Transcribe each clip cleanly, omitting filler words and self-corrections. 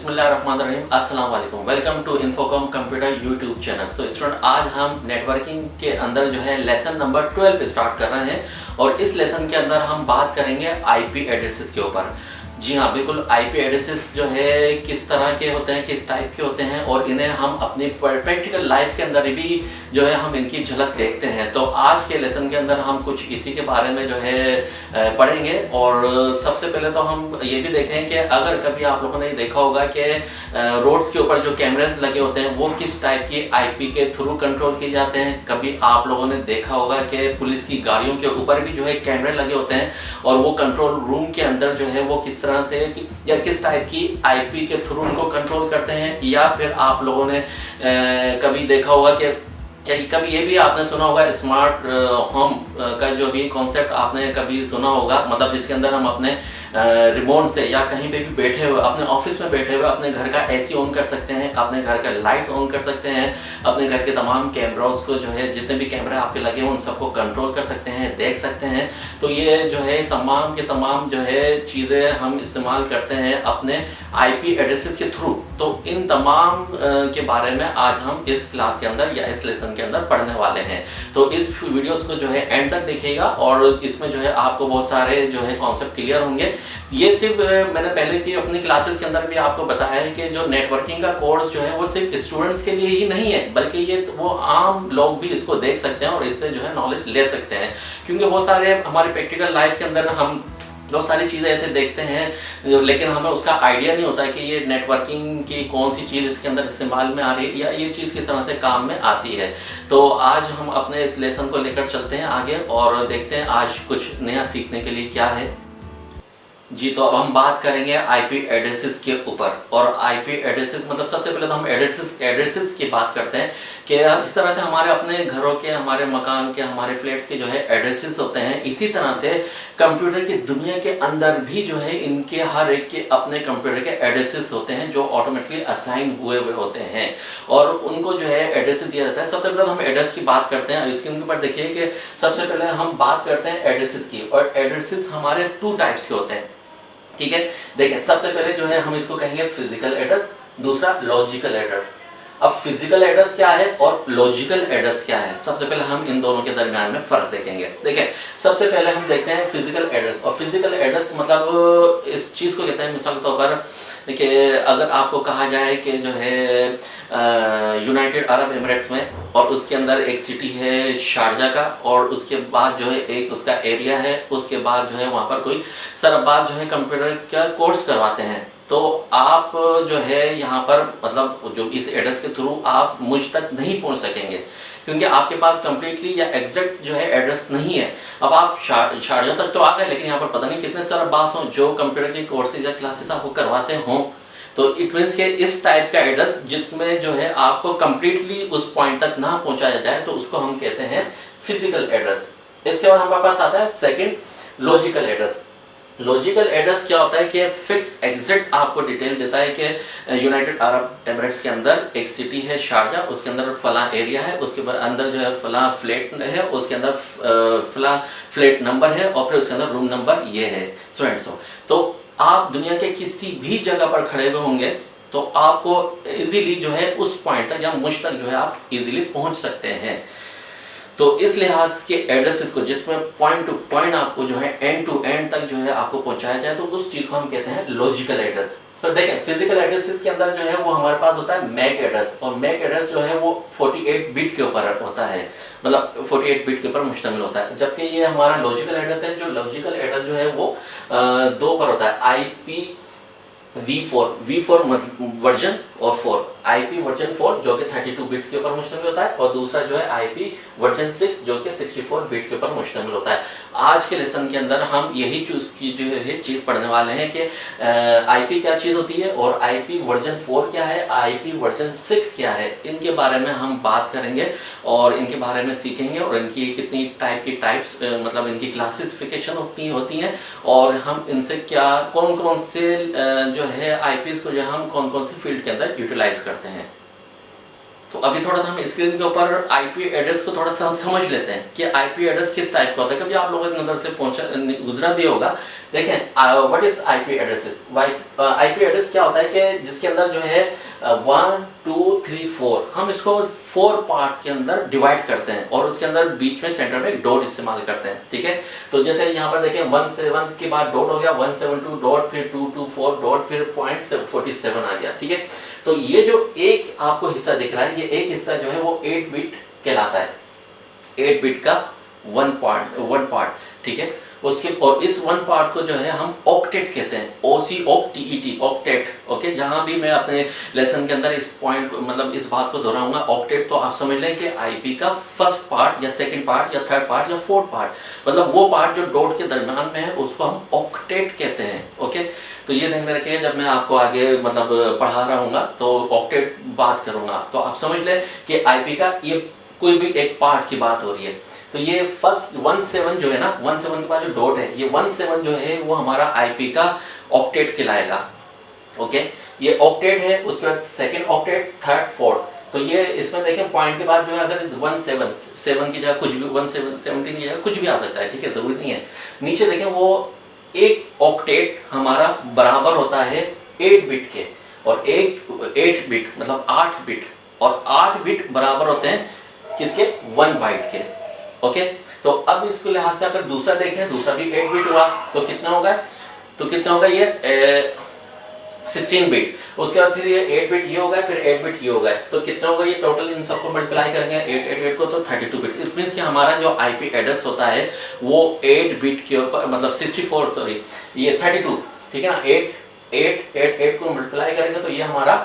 बिस्मिल्लाहिर्रहमानिर्रहीम, अस्सलाम वालेकुम। Welcome to Infocom computer YouTube channel. So student, आज हम नेटवर्किंग के अंदर जो है लेसन नंबर 12 स्टार्ट कर रहे हैं और इस लेसन के अंदर हम बात करेंगे आईपी एड्रेसेस के ऊपर। जी हाँ, बिल्कुल। आईपी एड्रेसेस जो है किस तरह के होते हैं, किस टाइप के होते हैं और इन्हें हम अपनी प्रैक्टिकल लाइफ के अंदर भी जो है हम इनकी झलक देखते हैं। तो आज के लेसन के अंदर हम कुछ इसी के बारे में जो है पढ़ेंगे। और सबसे पहले तो हम ये भी देखें कि अगर कभी आप लोगों ने देखा होगा कि रोड्स के ऊपर जो कैमरेस लगे होते हैं वो किस टाइप की आईपी के थ्रू कंट्रोल किए जाते हैं। कभी आप लोगों ने देखा होगा कि पुलिस की गाड़ियों के ऊपर भी जो है कैमरे लगे होते हैं और वो कंट्रोल रूम के अंदर जो है वो किस तरह से या किस टाइप की आईपी के थ्रू उनको कंट्रोल करते हैं। या फिर आप लोगों ने कभी देखा होगा कि कभी ये भी आपने सुना होगा स्मार्ट होम का जो भी कॉन्सेप्ट आपने कभी सुना होगा, मतलब जिसके अंदर हम अपने रिमोट से या कहीं पे भी बैठे हुए अपने ऑफिस में बैठे हुए अपने घर का एसी ऑन कर सकते हैं, अपने घर का लाइट ऑन कर सकते हैं, अपने घर के तमाम कैमरास को जो है जितने भी कैमरे आपके लगे हैं उन सबको कंट्रोल कर सकते हैं, देख सकते हैं। तो ये जो है तमाम के तमाम जो है चीज़ें हम इस्तेमाल करते हैं अपने आईपी एड्रेसेस के थ्रू। तो इन तमाम के बारे में आज हम इस क्लास के अंदर या इस लेसन के अंदर पढ़ने वाले हैं। तो इस वीडियोस को जो है एंड तक देखिएगा और इसमें जो है आपको बहुत सारे जो है कॉन्सेप्ट क्लियर होंगे। ये सिर्फ मैंने पहले की अपनी क्लासेस के अंदर भी आपको बताया है कि जो नेटवर्किंग का कोर्स जो है वो सिर्फ स्टूडेंट्स के लिए ही नहीं है, बल्कि ये वो आम लोग भी इसको देख सकते हैं और इससे जो है नॉलेज ले सकते हैं। क्योंकि बहुत सारे हमारे प्रैक्टिकल लाइफ के अंदर हम बहुत सारी चीज़ें ऐसे देखते हैं लेकिन हमें उसका आइडिया नहीं होता कि ये नेटवर्किंग की कौन सी चीज़ इसके अंदर इस्तेमाल में आ रही है या ये चीज़ किस तरह से काम में आती है। तो आज हम अपने इस लेसन को लेकर चलते हैं आगे और देखते हैं आज कुछ नया सीखने के लिए क्या है। जी, तो अब हम बात करेंगे आईपी एड्रेसेस के ऊपर। और आईपी एड्रेसेस मतलब सबसे पहले तो हम एड्रेसेस की बात करते हैं कि इस तरह से हमारे अपने घरों के, हमारे मकान के, हमारे फ्लैट्स के जो है एड्रेसेस होते हैं, इसी तरह से कंप्यूटर की दुनिया के अंदर भी जो है इनके हर एक के अपने कंप्यूटर के एड्रेसेस होते हैं जो ऑटोमेटिकली असाइन हुए होते हैं और उनको जो है एड्रेसेस दिया जाता है। सबसे पहले हम एड्रेस की बात करते हैं। स्क्रीन के ऊपर देखिए कि सबसे पहले हम बात करते हैं एड्रेसेस की। और एड्रेसेस हमारे 2 टाइप्स के होते हैं, ठीक है। देखिए, सबसे पहले जो है हम इसको कहेंगे फिजिकल एड्रेस, दूसरा लॉजिकल एड्रेस। अब फिजिकल एड्रेस क्या है और लॉजिकल एड्रेस क्या है, सबसे पहले हम इन दोनों के दरमियान में फर्क देखेंगे। देखिए, सबसे पहले हम देखते हैं फिजिकल एड्रेस। और फिजिकल एड्रेस मतलब इस चीज़ को कहते हैं, मिसाल के तौर पर देखिए, अगर आपको कहा जाए कि जो है यूनाइटेड अरब एमिरेट्स में और उसके अंदर एक सिटी है शारजा का और उसके बाद जो है एक उसका एरिया है, उसके बाद जो है वहाँ पर कोई सरअब्बास जो है कंप्यूटर का कोर्स करवाते हैं, तो आप जो है यहाँ पर मतलब जो इस एड्रेस के थ्रू आप मुझ तक नहीं पहुँच सकेंगे क्योंकि आपके पास कंप्लीटली या एग्जैक्ट जो है एड्रेस नहीं है। अब आप शारजा तक तो आ गए लेकिन यहाँ पर पता नहीं कितने सरअब्बास हों जो कंप्यूटर के कोर्सेज या क्लासेस आपको करवाते हों। तो इट मीन्स के इस टाइप का एड्रेस जिसमें जो है आपको कंप्लीटली उस पॉइंट तक ना पहुँचाया जाए तो उसको हम कहते हैं फिजिकल एड्रेस। इसके बाद हमारे पास आता है second, logical address. Logical address क्या होता है कि फिक्स एग्जैक्ट आपको डिटेल देता है कि यूनाइटेड अरब एमिरेट्स के अंदर एक सिटी है शारजा, उसके अंदर फला एरिया है, उसके अंदर जो है फला फ्लैट है, उसके अंदर फला फ्लैट नंबर है और फिर उसके अंदर रूम नंबर ये है सो एंड सो। तो आप दुनिया के किसी भी जगह पर खड़े हुए होंगे तो आपको इजीली जो है उस पॉइंट तक या मुझ तक जो है आप इजीली पहुंच सकते हैं। तो इस लिहाज के एड्रेसेस को जिसमें पॉइंट टू पॉइंट आपको जो है एंड टू एंड तक जो है आपको पहुंचाया जाए तो उस चीज को हम कहते हैं लॉजिकल एड्रेस। तो देखें, फिजिकल एड्रेसेस के अंदर जो है वो हमारे पास होता है मैक एड्रेस और मैक एड्रेस जो है वो 48 बिट के ऊपर होता है, मतलब 48 बिट के ऊपर मुश्तमिल होता है। जबकि ये हमारा लॉजिकल एड्रेस है, जो लॉजिकल एड्रेस जो है वो 2 पर होता है, आईपी V4 वर्जन और 4 IP वर्जन 4 जो कि 32 बिट के ऊपर मुश्तमिल होता है और दूसरा जो है IP वर्जन 6 जो कि 64 बिट के ऊपर मुश्तमिल होता है। आज के लेसन के अंदर हम यही चीज़ पढ़ने वाले हैं कि IP क्या चीज़ होती है और IP वर्जन 4 क्या है, IP वर्जन 6 क्या है, इनके बारे में हम बात करेंगे और इनके बारे में सीखेंगे और इनकी कितनी टाइप्स मतलब इनकी क्लासिफिकेशन होती हैं और हम इनसे क्या कौन कौन से जो है आईपीस को जो हम कौन कौन सी फील्ड के अंदर यूटिलाइज करते हैं। तो अभी थोड़ा सा हम स्क्रीन के ऊपर आईपी एड्रेस को थोड़ा सा समझ लेते हैं कि आईपी एड्रेस किस टाइप का होता है। कभी आप लोगों की नज़र से पहुंचा गुजरा भी होगा। देखें what is IP addresses. IP address क्या होता है कि जिसके अंदर जो है 1 2 3 4 हम इसको 4 पार्ट के अंदर डिवाइड करते हैं और उसके अंदर बीच में सेंटर में एक डॉट इस्तेमाल करते हैं। ठीक है, तो जैसे यहाँ पर देखें 17 के बाद डॉट हो गया, 172 डॉट, फिर 224 डॉट, फिर .47 आ गया। ठीक है, तो ये जो एक आपको हिस्सा दिख रहा है, ये एक हिस्सा जो है वो 8 बिट कहलाता है। 8 बिट का वन पार्ट। ठीक है, उसके और इस वन पार्ट को जो है हम ऑक्टेट कहते हैं, OCTET ऑक्टेट। ओके, जहां भी मैं अपने लेसन के अंदर इस पॉइंट मतलब इस बात को दोहराऊंगा ऑक्टेट, तो आप समझ लें कि आईपी का फर्स्ट पार्ट या सेकंड पार्ट या थर्ड पार्ट या फोर्थ पार्ट, मतलब वो पार्ट जो डॉट के दरमियान में है उसको हम ऑक्टेट कहते हैं। ओके, तो ये ध्यान में रखिए, जब मैं आपको आगे मतलब पढ़ा रहा हूँ तो ऑक्टेट बात करूंगा तो आप समझ लें कि आईपी का ये कोई भी एक पार्ट की बात हो रही है। तो ये फर्स्ट 17 जो है ना, 17 के बाद जो डॉट है, ये 17 जो है वो हमारा आईपी का ऑक्टेट कहलाएगा। ओके, ये ऑक्टेट है, उसके बाद सेकंड ऑक्टेट, थर्ड, फोर्थ। तो ये इसमें देखें पॉइंट के बाद जो है अगर 17 की जगह कुछ भी 17 की जगह कुछ भी आ सकता है। ठीक है, जरूरी नहीं है। नीचे देखें वो एक ऑक्टेट हमारा बराबर होता है 8 बिट के, और एक 8 बिट मतलब 8 बिट, और 8 बिट बराबर होते हैं किसके, 1 बाइट के। ओके, तो अब इसको लिहाज से अगर दूसरा देखें, दूसरा भी 8 बिट हुआ तो कितना होगा, ये 16 बिट। उसके बाद फिर ये 8 बिट ये होगा, फिर 8 बिट ये होगा, तो कितना होगा ये टोटल, इन सबको मल्टीप्लाई करेंगे 8 को तो 32 बिट। इट मींस कि हमारा जो आईपी एड्रेस होता है वो 8 बिट के ऊपर मतलब 64 सॉरी ये 32, ठीक है ना, 8 को मल्टीप्लाई करेंगे तो ये हमारा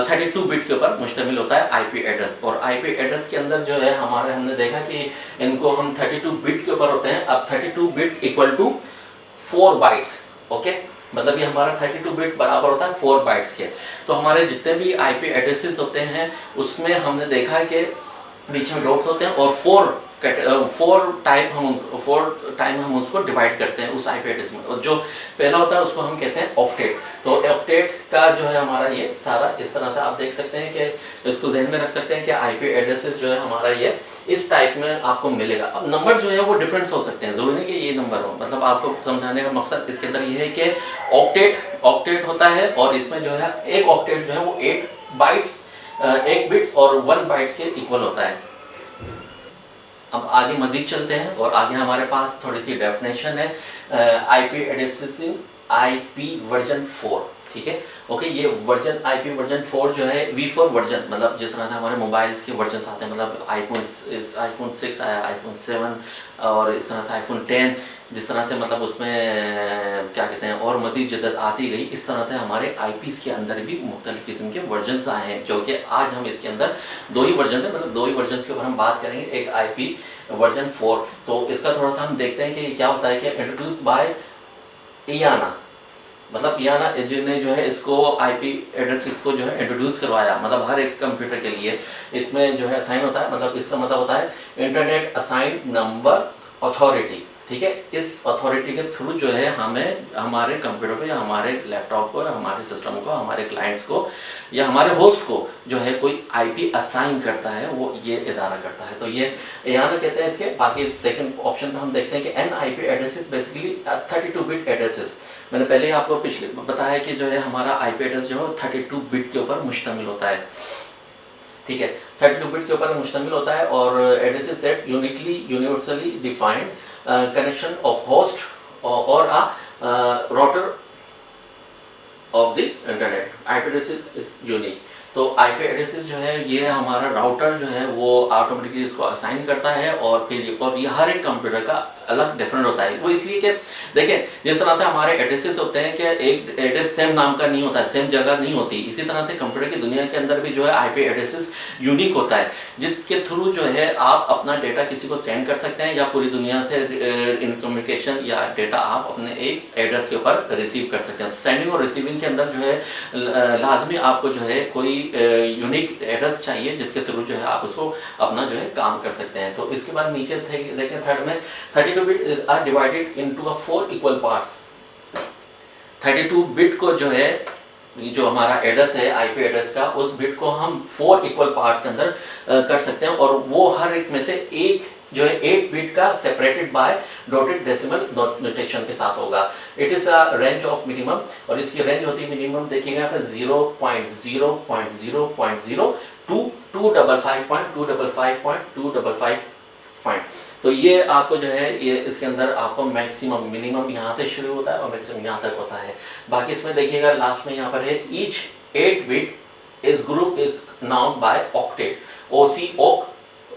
32 बिट के ऊपर मुश्तमिल होता है आईपी एड्रेस। और आईपी एड्रेस के अंदर जो है हमारे हमने देखा कि इनको हम 32 बिट के ऊपर होते हैं। अब 32 bit equal to 4 bytes. Okay, मतलब ये हमारा 32 बिट बराबर होता है 4 बाइट्स के। तो हमारे जितने भी आईपी एड्रेसेस होते हैं उसमें हमने देखा है कि बीच में डॉट्स होते हैं और 4 टाइम हम उसको डिवाइड करते हैं उस आईपी एड्रेस में। और जो पहला होता है उसको हम कहते हैं ऑक्टेट। तो ऑक्टेट का जो है हमारा ये सारा इस तरह से आप देख सकते हैं कि इसको ध्यान में रख सकते हैं कि आईपी एड्रेसेस जो है हमारा ये इस टाइप में आपको मिलेगा। अब नंबर जो है वो डिफरेंट हो सकते हैं, जरूरी नहीं कि ये नंबर हो। मतलब आपको समझाने का मकसद इसके अंदर ये है कि ऑक्टेट होता है और इसमें जो है एक ऑक्टेट जो है वो 8 बिट्स और 1 बाइट्स के इक्वल होता है। अब आगे मजीद चलते हैं और आगे हमारे पास थोड़ी सी डेफिनेशन है आईपी एड्रेसेस इन आईपी वर्जन 4। ठीक है, ओके, ये वर्जन आईपी वर्जन 4 जो है V4 वर्जन, मतलब जिस तरह से हमारे मोबाइल्स के वर्जन आते हैं, मतलब आईफोन 6 आया, आईफोन 7 और इस तरह से आईफोन 10, जिस तरह से मतलब उसमें क्या कहते हैं और मज़ीद जदत आती गई, इस तरह से हमारे आईपीज़ के अंदर भी मुख्तलिफ़ किस्म के वर्जन्स आए हैं, जो कि आज हम इसके अंदर 2 ही वर्जन है, मतलब 2 ही वर्जन के ऊपर हम बात करेंगे। एक आईपी वर्जन 4, तो इसका थोड़ा सा हम देखते हैं कि क्या होता है कि इंट्रोड्यूस बाय इयाना, मतलब इयाना ने जो है इसको आईपी एड्रेस इसको जो है इंट्रोड्यूस करवाया, मतलब हर एक कंप्यूटर के लिए इसमें जो है असाइन होता है, मतलब इसका मतलब होता है इंटरनेट असाइन नंबर अथॉरिटी। ठीक है, इस अथॉरिटी के थ्रू जो है हमें हमारे कंप्यूटर को या हमारे लैपटॉप को या हमारे सिस्टम को, हमारे क्लाइंट्स को या हमारे होस्ट को जो है कोई आईपी असाइन करता है, वो ये इदारा करता है। तो ये यहाँ कहते हैं इसके। बाकी सेकंड ऑप्शन में हम देखते हैं कि an IP addresses basically 32 bit addresses. मैंने पहले ही आपको पिछले बताया कि जो है हमारा आईपी एड्रेस जो है 32 बिट के ऊपर मुश्तमिल होता है। ठीक है, 32 बिट के ऊपर मुश्तमिल होता है और addresses set uniquely universally defined connection of host or a router of the internet. IP address is unique. तो IP एड्रेसेस जो है ये हमारा राउटर जो है वो ऑटोमेटिकली इसको असाइन करता है और फिर और ये हर एक कंप्यूटर का अलग डिफरेंट होता है। वो इसलिए कि देखें जिस तरह से हमारे एड्रेसेस होते हैं कि एक एड्रेस सेम नाम का नहीं होता है, सेम जगह नहीं होती, इसी तरह से कंप्यूटर की दुनिया के अंदर भी जो है आईपी एड्रेसेस यूनिक होता है, जिसके थ्रू जो है आप अपना डेटा किसी को सेंड कर सकते हैं या पूरी दुनिया से इन कम्युनिकेशन या डेटा आप अपने एक एड्रेस के ऊपर रिसीव कर सकते हैं। सेंडिंग और रिसीविंग के अंदर जो है लाजमी आपको जो है कोई यूनिक एड्रेस चाहिए जिसके थ्रू जो है आप उसको अपना जो है काम कर सकते हैं। तो इसके बाद नीचे देखें थर्ड में 32 bit are divided into 4 equal parts. 32 bit को जो है जो हमारा एड्रेस है आईपी एड्रेस का, उस बिट को हम 4 इक्वल पार्ट्स के अंदर कर सकते हैं, और वो हर एक में से एक जो है 8 बिट का separated by dotted decimal notation के साथ होगा। It is a range of minimum, और इसकी रेंज होती है मिनिमम देखिएगा यहाँ पे 0.0.0.0 टू 255.255.255 पॉइंट। तो ये आपको जो है ये इसके अंदर आपको मैक्सिमम मिनिमम यहाँ से शुरू होता है और मैक्सिमम यहाँ तक होता है। बाकी इसमें देखिएगा लास्ट में यहाँ पर है ईच 8 बिट इस group is known by octet,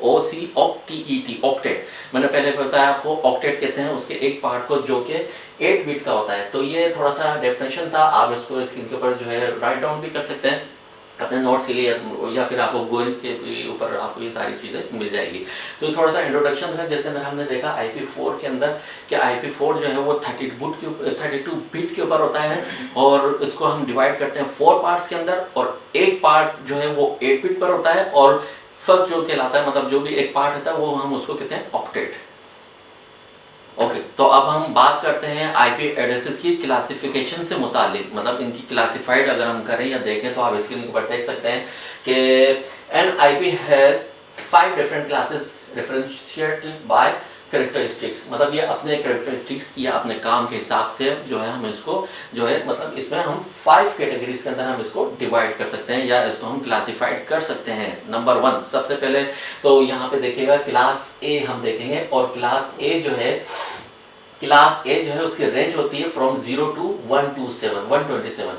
OCOCTET octet. मैंने पहले बताया आपको ऑक्टेट कहते हैं उसके एक पार्ट को जो कि 8 बिट का होता है। तो ये थोड़ा सा डेफिनेशन था, आप इसको स्क्रीन के ऊपर जो है राइट डाउन भी कर सकते हैं अपने नोट्स के लिए, या फिर आपको गूगल के ऊपर आपको ये सारी चीज़ें मिल जाएगी। तो थोड़ा सा इंट्रोडक्शन था, जैसे मैंने हमने देखा IP4 के अंदर कि IP4 जो है वो 32 बिट के ऊपर होता है, और इसको हम डिवाइड करते हैं 4 पार्ट्स के अंदर, और एक पार्ट जो है वो 8 बिट पर होता है, और फर्स्ट जो कहलाता है मतलब जो भी एक पार्ट होता है वो हम उसको कहते हैं ऑक्टेट। ओके, तो अब हम बात करते हैं आईपी एड्रेसेस की क्लासिफिकेशन से मुतालिक, मतलब इनकी क्लासिफाइड अगर हम करें या देखें तो आप स्क्रीन के ऊपर देख सकते हैं कि an IP has 5 different classes differentiated by characteristics, मतलब ये अपने कैरेक्टरिस्टिक्स या अपने काम के हिसाब से जो है हम इसको जो है मतलब इसमें हम 5 कैटेगरीज के अंदर हम इसको डिवाइड कर सकते हैं या इसको हम क्लासिफाइड कर सकते हैं। नंबर 1 सबसे पहले तो यहाँ पे देखिएगा क्लास ए हम देखेंगे, और क्लास ए जो है उसकी रेंज होती है फ्रॉम 0 to 127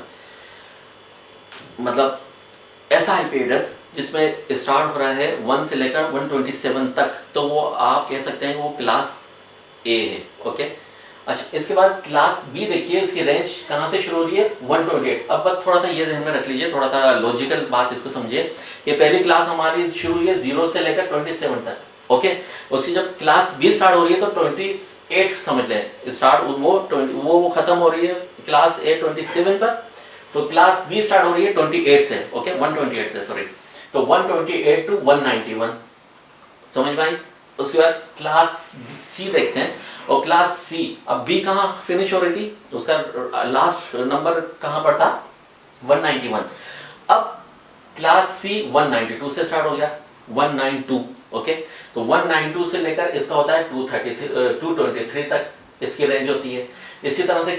मतलब ऐसा आईपी एड्रेस जिसमें स्टार्ट हो रहा है 1 से लेकर 127 तक, तो वो आप कह सकते हैं वो क्लास ए है। ओके, अच्छा इसके बाद क्लास बी देखिए, इसकी रेंज कहाँ से शुरू हो रही है 128। अब बस थोड़ा सा ये ध्यान में रख लीजिए, थोड़ा सा लॉजिकल बात इसको समझिए कि पहली क्लास हमारी शुरू हुई है 0 से लेकर 27 तक। ओके, उसकी जब क्लास बी स्टार्ट हो रही है तो 28 समझ लें स्टार्ट, वो खत्म हो रही है क्लास ए 27 पर, तो क्लास बी स्टार्ट हो रही है 28 से। ओके, 128 से सॉरी, तो 128 टू 191 समझ में आई। उसके बाद क्लास सी देखते हैं, और क्लास सी अब बी कहाँ फिनिश हो रही थी, तो उसका लास्ट नंबर कहाँ पर था 191। अब क्लास सी 192 से स्टार्ट हो गया 192। ओके, तो 192 से लेकर इसका होता है 223 तक इसकी रेंज होती है। इसी तरह से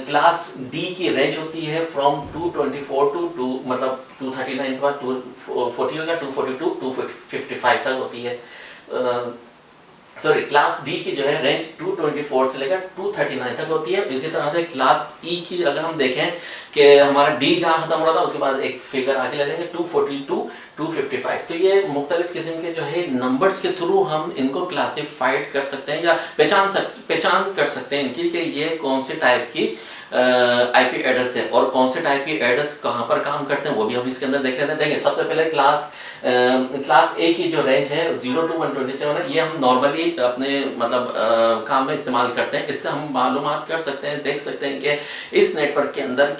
क्लास डी की रेंज होती है फ्रॉम 224 टू मतलब 239 के बाद 240 होगा 242 255 तक होती है। सॉरी, क्लास डी की जो है रेंज 224 से लेकर 239 तक होती है। इसी तरह से क्लास ई की अगर हम देखें कि हमारा डी जहाँ खत्म हो रहा था उसके बाद एक फिगर आगे ले लेंगे 242 255। तो ये मुख्तलिफ किस्म के जो है नंबर्स के थ्रू हम इनको क्लासिफाइड कर सकते हैं या पहचान कर सकते हैं इनकी कि ये कौन से टाइप की आईपी एड्रेस है और कौन से टाइप की एड्रेस कहाँ पर काम करते हैं वो भी हम इसके अंदर देख लेते हैं। देखिए सबसे पहले क्लास ए की जो रेंज है 0 to 127 है, ये हम नॉर्मली अपने मतलब काम में इस्तेमाल करते हैं। इससे हम मालूमात कर सकते हैं, देख सकते हैं कि इस नेटवर्क के अंदर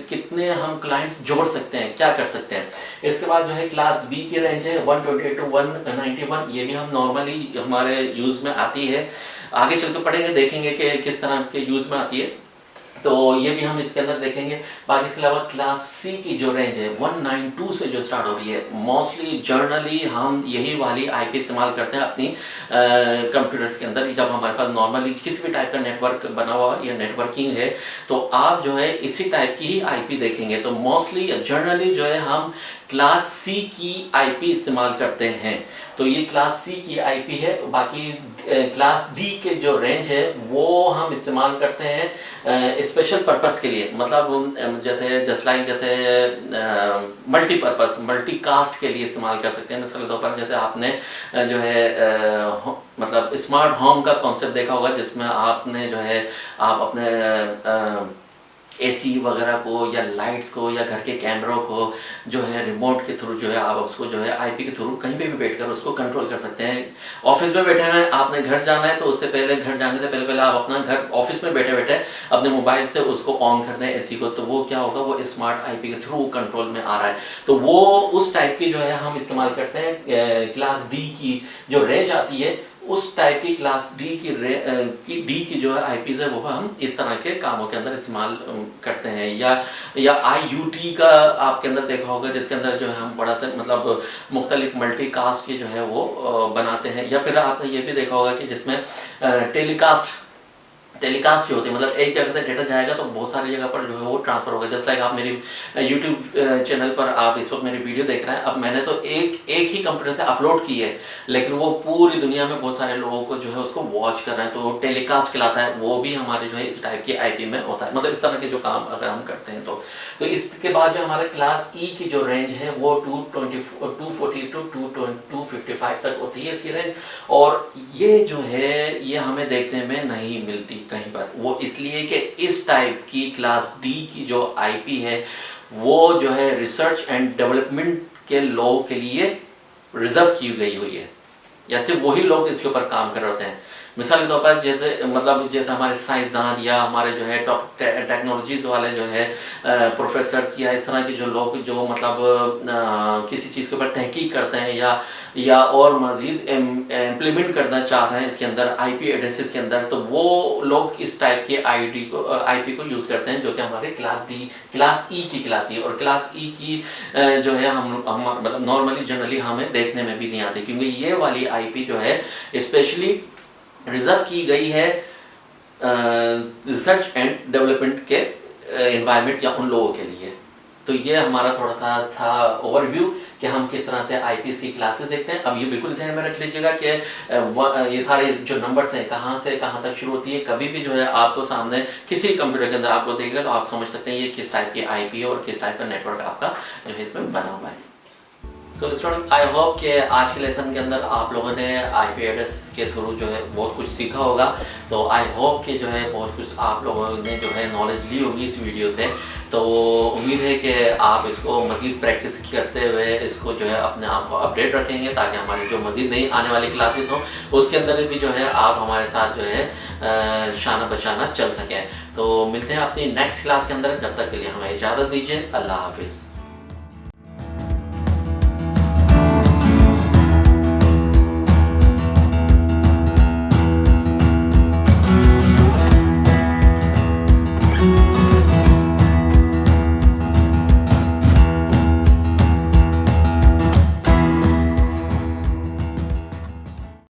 कितने हम क्लाइंट्स जोड़ सकते हैं, क्या कर सकते हैं। इसके बाद जो है क्लास बी की रेंज है 128 to 191, ये भी हम नॉर्मली हमारे यूज़ में आती है। आगे चल के पढ़ेंगे, देखेंगे कि किस तरह के यूज़ में आती है, तो ये भी हम इसके अंदर देखेंगे। बाकी इसके अलावा क्लास सी की जो रेंज है 192 से जो स्टार्ट हो रही है, मोस्टली जर्नली हम यही वाली आईपी इस्तेमाल करते हैं अपनी कंप्यूटर्स के अंदर। जब हमारे पास नॉर्मली किसी भी टाइप का नेटवर्क बना हुआ या नेटवर्किंग है तो आप जो है इसी टाइप की ही आईपी देखेंगे। तो मोस्टली जर्नली जो है हम क्लास सी की आईपी इस्तेमाल करते हैं, तो ये क्लास सी की आईपी है। बाकी क्लास डी के जो रेंज है वो हम इस्तेमाल करते हैं स्पेशल पर्पस के लिए, मतलब जैसे मल्टीपर्पस मल्टीकास्ट के लिए इस्तेमाल कर सकते हैं। मिसाल के तौर पर जैसे आपने जो है मतलब स्मार्ट होम का कॉन्सेप्ट देखा होगा, जिसमें आपने जो है आप अपने एसी वगैरह को या लाइट्स को या घर के कैमरों को जो है रिमोट के थ्रू जो है आप उसको जो है आईपी के थ्रू कहीं पे भी बैठकर उसको कंट्रोल कर सकते हैं। ऑफिस में बैठे हैं, आपने घर जाना है तो उससे पहले घर जाने से पहले आप अपना घर ऑफिस में बैठे बैठे अपने मोबाइल से उसको ऑन कर दें एसी को, तो वो क्या होगा, वो स्मार्ट आईपी के थ्रू कंट्रोल में आ रहा है। तो वो उस टाइप की जो है हम इस्तेमाल करते हैं। क्लास डी की जो रेंज आती है उस टाइप की क्लास डी की जो है आईपीज है वो हम इस तरह के कामों के अंदर इस्तेमाल करते हैं। या IUT का आपके अंदर देखा होगा, जिसके अंदर जो है हम बड़ा मतलब मुख्तलिफ मल्टी कास्ट के जो है वो बनाते हैं। या फिर आपने ये भी देखा होगा कि जिसमें टेलीकास्ट जो होती है, मतलब एक जगह से डेटा जाएगा तो बहुत सारी जगह पर जो है वो ट्रांसफर होगा। जैसे लाइक आप मेरी यूट्यूब चैनल पर आप इस वक्त मेरी वीडियो देख रहे हैं। अब मैंने तो एक ही कंप्यूटर से अपलोड की है, लेकिन वो पूरी दुनिया में बहुत सारे लोगों को जो है उसको वॉच कर रहे हैं, तो टेलीकास्ट कहलाता है। वो भी हमारे जो है इस टाइप की IP में होता है। मतलब इस तरह के जो काम अगर हम करते हैं तो इसके बाद जो हमारे क्लास E की जो रेंज है वो 240 टू 255 तक होती है इसकी रेंज। और ये जो है ये हमें देखने में नहीं मिलती कहीं पर, वो इसलिए कि इस टाइप की क्लास D की जो IP है वो जो है रिसर्च एंड डेवलपमेंट के लोगों के लिए रिजर्व की गई हुई है, या सिर्फ वही लोग इसके ऊपर काम कर रहे होते हैं। मिसाल के तौर पर जैसे हमारे साइंसदान या हमारे जो है टॉप टेक्नोलॉजीज वाले जो है प्रोफेसर्स या इस तरह के जो लोग जो मतलब किसी चीज़ के ऊपर तहकीक करते हैं या और मज़ीद इम्प्लीमेंट करना चाह रहे हैं इसके अंदर IP एड्रेसेस के अंदर, तो वो लोग इस टाइप के IP को यूज़ करते हैं, जो कि हमारे क्लास E की कहलाती है। और क्लास E की जो है हम मतलब नॉर्मली जनरली हमें देखने में भी नहीं आती, क्योंकि ये वाली IP जो है स्पेशली रिजर्व की गई है रिसर्च एंड डेवलपमेंट के एनवायरनमेंट या उन लोगों के लिए। तो ये हमारा थोड़ा था ओवरव्यू कि हम किस तरह से IPs की क्लासेस देखते हैं। अब ये बिल्कुल ध्यान में रख लीजिएगा कि ये सारे जो नंबर्स हैं कहाँ से कहाँ तक शुरू होती है। कभी भी जो है आपको सामने किसी कंप्यूटर के अंदर आपको देखेगा तो आप समझ सकते हैं ये किस टाइप की IP है और किस टाइप का नेटवर्क आपका जो है इसमें बना हुआ है। सो स्टूडेंट, आई होप कि आज के लेसन के अंदर आप लोगों ने IP एड्रेस के थ्रू जो है बहुत कुछ सीखा होगा। तो आई होप कि जो है बहुत कुछ आप लोगों ने जो है नॉलेज ली होगी इस वीडियो से। तो उम्मीद है कि आप इसको मज़ीद प्रैक्टिस करते हुए इसको जो है अपने आप को अपडेट रखेंगे, ताकि हमारी जो मज़ीद नई आने वाली क्लासेस हों उसके अंदर भी जो है आप हमारे साथ जो है शाना बशाना चल सकें। तो मिलते हैं अपनी नेक्स्ट क्लास के अंदर, जब तक के लिए हमें इजाज़त दीजिए। अल्लाह हाफिज़।